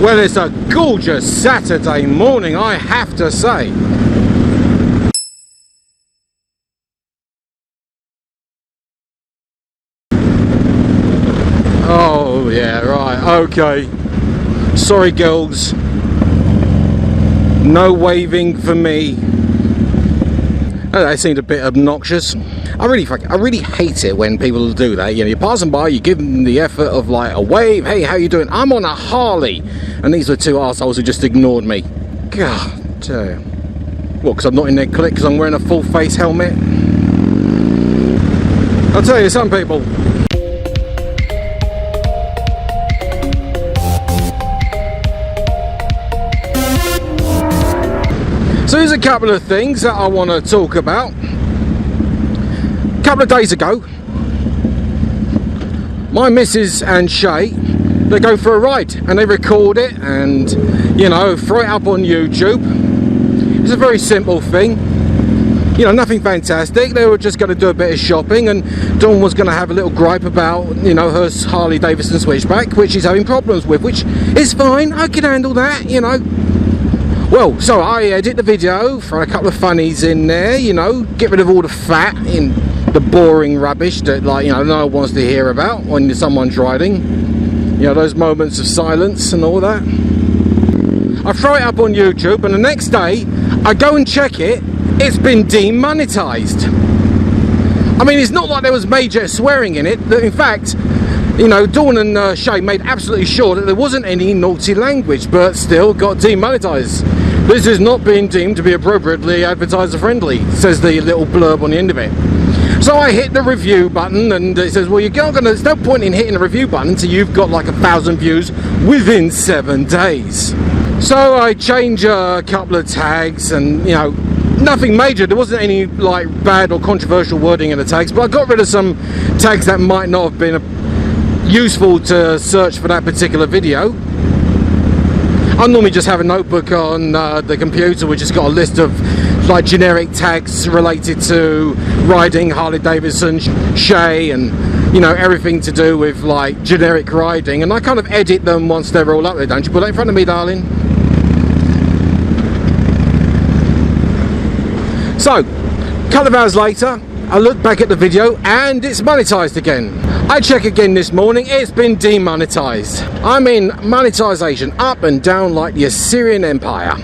Well, it's a gorgeous Saturday morning, I have to say. Oh yeah, right, okay. Sorry girls, no waving for me. That seemed a bit obnoxious. I really hate it when people do that. You know, you're passing by, you give them the effort of like a wave. Hey, how you doing? I'm on a Harley. And these were two assholes who just ignored me. God damn. What, because I'm not in their clique because I'm wearing a full face helmet? I'll tell you, some people. So there's a couple of things that I want to talk about. A couple of days ago, my missus and Shea, they go for a ride and they record it and, you know, throw it up on YouTube. It's a very simple thing, you know, nothing fantastic. They were just going to do a bit of shopping, and Dawn was going to have a little gripe about, you know, her Harley-Davidson switchback, which she's having problems with, which is fine. I can handle that, you know. Well, so I edit the video, throw a couple of funnies in there, you know, get rid of all the fat in the boring rubbish that, like, you know, no one wants to hear about when someone's riding. You know, those moments of silence and all that. I throw it up on YouTube, and the next day I go and check it. It's been demonetized. I mean, it's not like there was major swearing in it. In fact, you know, Dawn and Shea made absolutely sure that there wasn't any naughty language, but still got demonetized. This is not being deemed to be appropriately advertiser friendly, says the little blurb on the end of it. So I hit the review button, and it says, well, there's no point in hitting the review button until you've got like 1,000 views within 7 days. So I change a couple of tags, and, you know, nothing major. There wasn't any like bad or controversial wording in the tags, but I got rid of some tags that might not have been useful to search for that particular video. I normally just have a notebook on the computer which has got a list of like generic tags related to riding, Harley-Davidson, Shea, and, you know, everything to do with like generic riding, and I kind of edit them once they're all up there. Don't you put that in front of me, darling? So, a couple of hours later, I look back at the video and it's monetized again. I check again this morning, it's been demonetized. I mean, monetization up and down like the Assyrian Empire.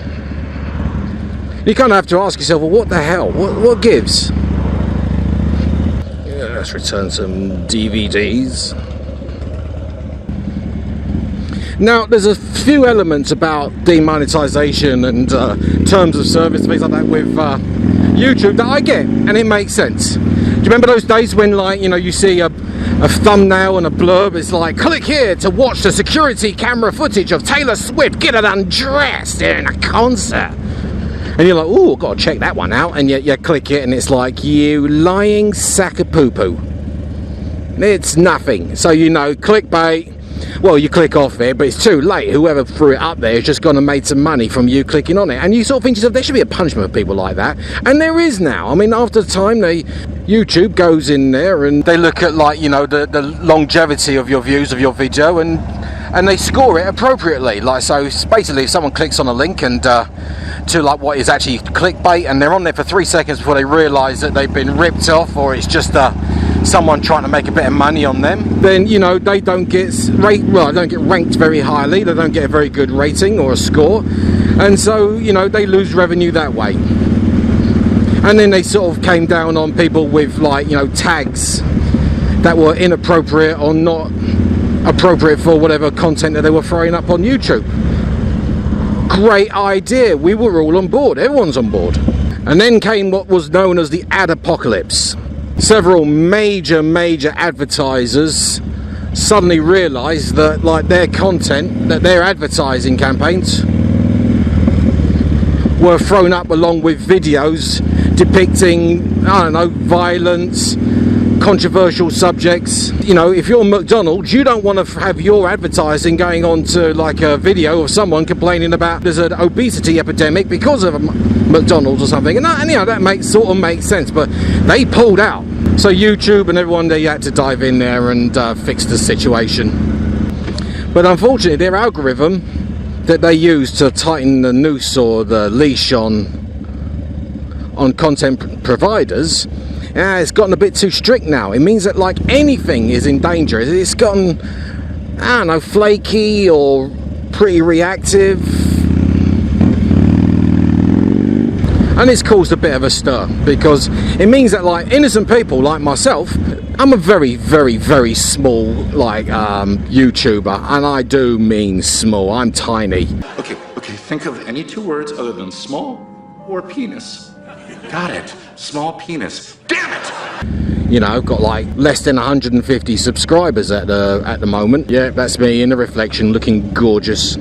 You kind of have to ask yourself, well, what the hell? What gives? Yeah, let's return some DVDs. Now, there's a few elements about demonetization and terms of service, things like that with YouTube that I get, and it makes sense. Do you remember those days when, like, you know, you see a thumbnail and a blurb, it's like, click here to watch the security camera footage of Taylor Swift get it undressed in a concert. And you're like, oh, I've got to check that one out. And you click it, and it's like, you lying sack of poo-poo. It's nothing. So, you know, clickbait. Well, you click off it, but it's too late. Whoever threw it up there has just gone and made some money from you clicking on it. And you sort of think to yourself, there should be a punishment for people like that. And there is now. I mean, after the time, YouTube goes in there and they look at, like, you know, the longevity of your views of your video, and they score it appropriately. Like, so basically if someone clicks on a link and to like what is actually clickbait, and they're on there for 3 seconds before they realise that they've been ripped off, or it's just someone trying to make a bit of money on them, then, you know, they don't get ranked very highly. They don't get a very good rating or a score, and so, you know, they lose revenue that way. And then they sort of came down on people with, like, you know, tags that were inappropriate or not appropriate for whatever content that they were throwing up on YouTube. Great idea. We were all on board. Everyone's on board. And then came what was known as the ad apocalypse. Several major advertisers suddenly realized that, like, their content, that their advertising campaigns were thrown up along with videos depicting, I don't know, violence, controversial subjects. You know, if you're McDonald's, you don't want to have your advertising going on to like a video of someone complaining about there's an obesity epidemic because of McDonald's or something, and you know, that sort of makes sense, but they pulled out. So YouTube and everyone, they had to dive in there and fix the situation. But unfortunately, their algorithm that they use to tighten the noose or the leash on content providers, it's gotten a bit too strict now. It means that like anything is in danger. It's gotten, I don't know, flaky or pretty reactive, and it's caused a bit of a stir, because it means that like innocent people like myself, I'm a very, very, very small like YouTuber, and I do mean small. I'm tiny. Okay, think of any two words other than small or penis. Got it, small penis. Damn it! You know, got like less than 150 subscribers at the moment. Yeah, that's me in the reflection, looking gorgeous.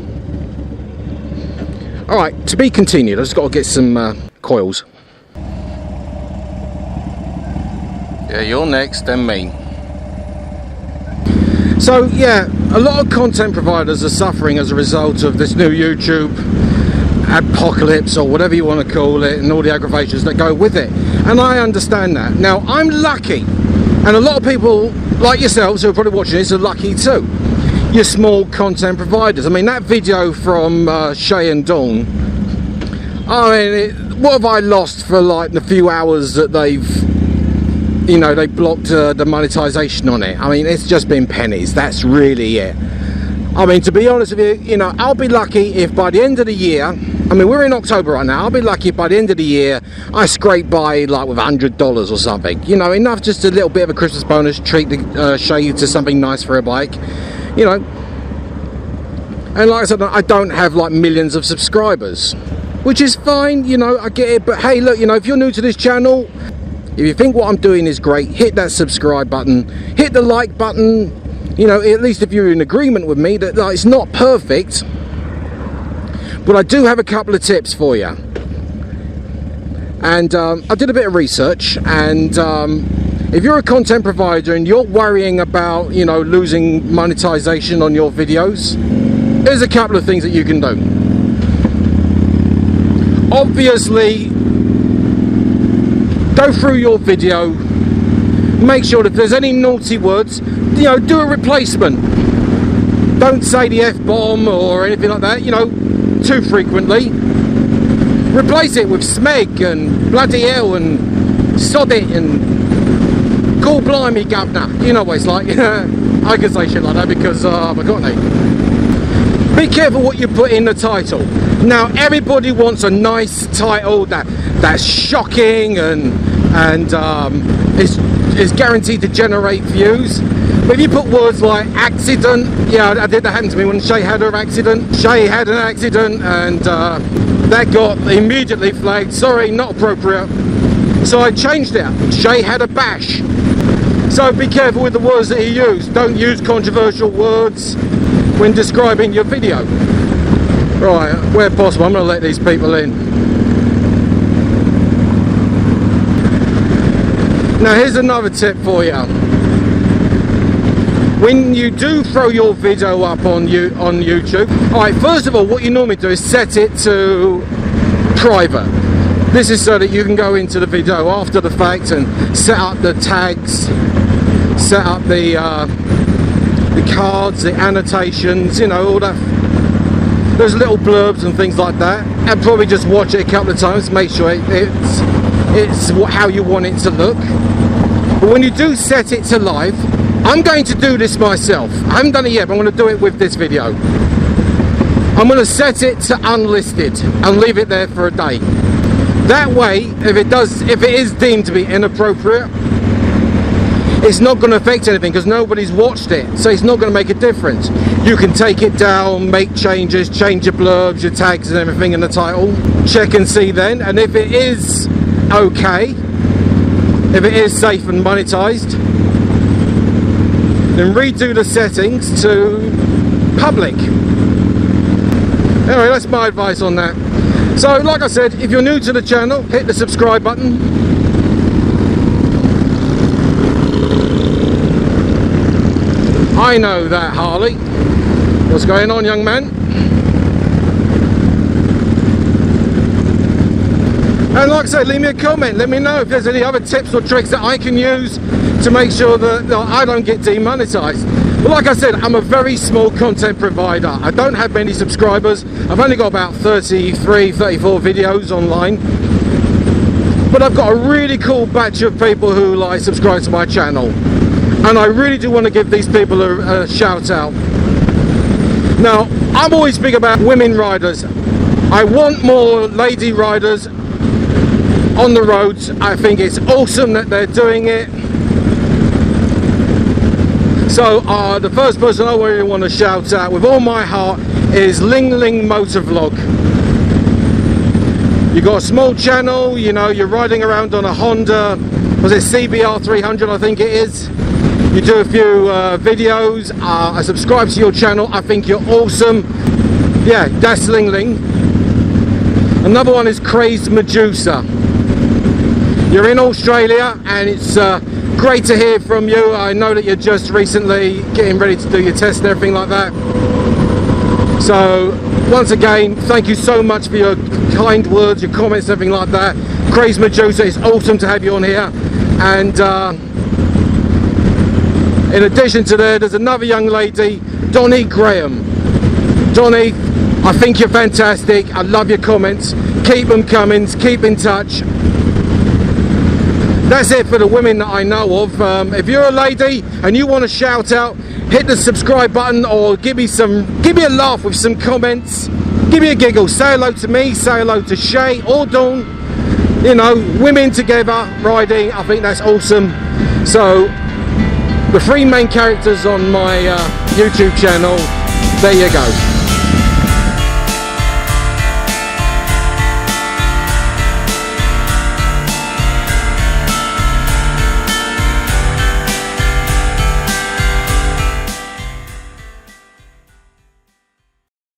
All right, to be continued. I just got to get some coils. Yeah, you're next, then me. So yeah, a lot of content providers are suffering as a result of this new YouTube apocalypse, or whatever you want to call it, and all the aggravations that go with it. And I understand that. Now, I'm lucky, and a lot of people like yourselves who are probably watching this are lucky too. You're small content providers. I mean, that video from Shea and Dawn, I mean, what have I lost for like the few hours that they've, you know, they blocked the monetization on it? I mean, it's just been pennies. That's really it. I mean, to be honest with you, you know, I'll be lucky if by the end of the year, I mean, we're in October right now, I'll be lucky if by the end of the year I scrape by like with $100 or something. You know, enough, just a little bit of a Christmas bonus, treat to show you to something nice for a bike, you know. And like I said, I don't have like millions of subscribers, which is fine, you know, I get it. But hey, look, you know, if you're new to this channel, if you think what I'm doing is great, hit that subscribe button, hit the like button. You know, at least if you're in agreement with me that like, it's not perfect, but I do have a couple of tips for you. And I did a bit of research, and if you're a content provider and you're worrying about, you know, losing monetization on your videos, here's a couple of things that you can do. Obviously, go through your video, make sure that if there's any naughty words, you know, do a replacement. Don't say the F-bomb or anything like that, you know, too frequently. Replace it with smeg and bloody hell and sod it and gall blimey governor. You know what it's like. I can say shit like that because I got it. Be careful what you put in the title. Now, everybody wants a nice title that's shocking and is guaranteed to generate views. But if you put words like accident, yeah, that happened to me when Shea had her accident. Shea had an accident, and that got immediately flagged. Sorry, not appropriate. So I changed it. Shea had a bash. So be careful with the words that you use. Don't use controversial words when describing your video. Right, where possible, I'm going to let these people in. Now here's another tip for you. When you do throw your video up on YouTube, alright, first of all, what you normally do is set it to private. This is so that you can go into the video after the fact and set up the tags, set up the cards, the annotations, you know, all that. Those little blurbs and things like that, and probably just watch it a couple of times, make sure it's how you want it to look. But when you do set it to live, I'm going to do this myself. I haven't done it yet, but I'm going to do it with this video. I'm going to set it to unlisted and leave it there for a day. That way, if it is deemed to be inappropriate, it's not going to affect anything because nobody's watched it, so it's not going to make a difference. You can take it down, make changes, change your blurbs, your tags and everything in the title, check and see then, and if it is okay, if it is safe and monetized, then redo the settings to public. Anyway, that's my advice on that. So like I said, if you're new to the channel, hit the subscribe button. I know that, Harley. What's going on, young man? And like I said, leave me a comment. Let me know if there's any other tips or tricks that I can use to make sure that I don't get demonetized. Well, like I said, I'm a very small content provider. I don't have many subscribers. I've only got about 33, 34 videos online. But I've got a really cool batch of people who like subscribe to my channel. And I really do want to give these people a shout out. Now, I'm always big about women riders. I want more lady riders on the roads. I think it's awesome that they're doing it. So the first person I really want to shout out with all my heart is Ling Ling Motovlog. You got a small channel, you know, you're riding around on a Honda, was it CBR 300 I think it is. You do a few videos. I subscribe to your channel. I think you're awesome. Yeah, that's Ling Ling. Another one is Crazed Medusa. You're in Australia and it's great to hear from you. I know that you're just recently getting ready to do your test and everything like that. So once again, thank you so much for your kind words, your comments, everything like that. Crazed Medusa, it's awesome to have you on here. And in addition to that, there's another young lady, Donnie Graham. Donnie, I think you're fantastic. I love your comments. Keep them coming, keep in touch. That's it for the women that I know of. If you're a lady and you want to shout out, hit the subscribe button or give me a laugh with some comments. Give me a giggle. Say hello to me, say hello to Shea or Dawn. You know, women together riding, I think that's awesome. So the three main characters on my YouTube channel, there you go.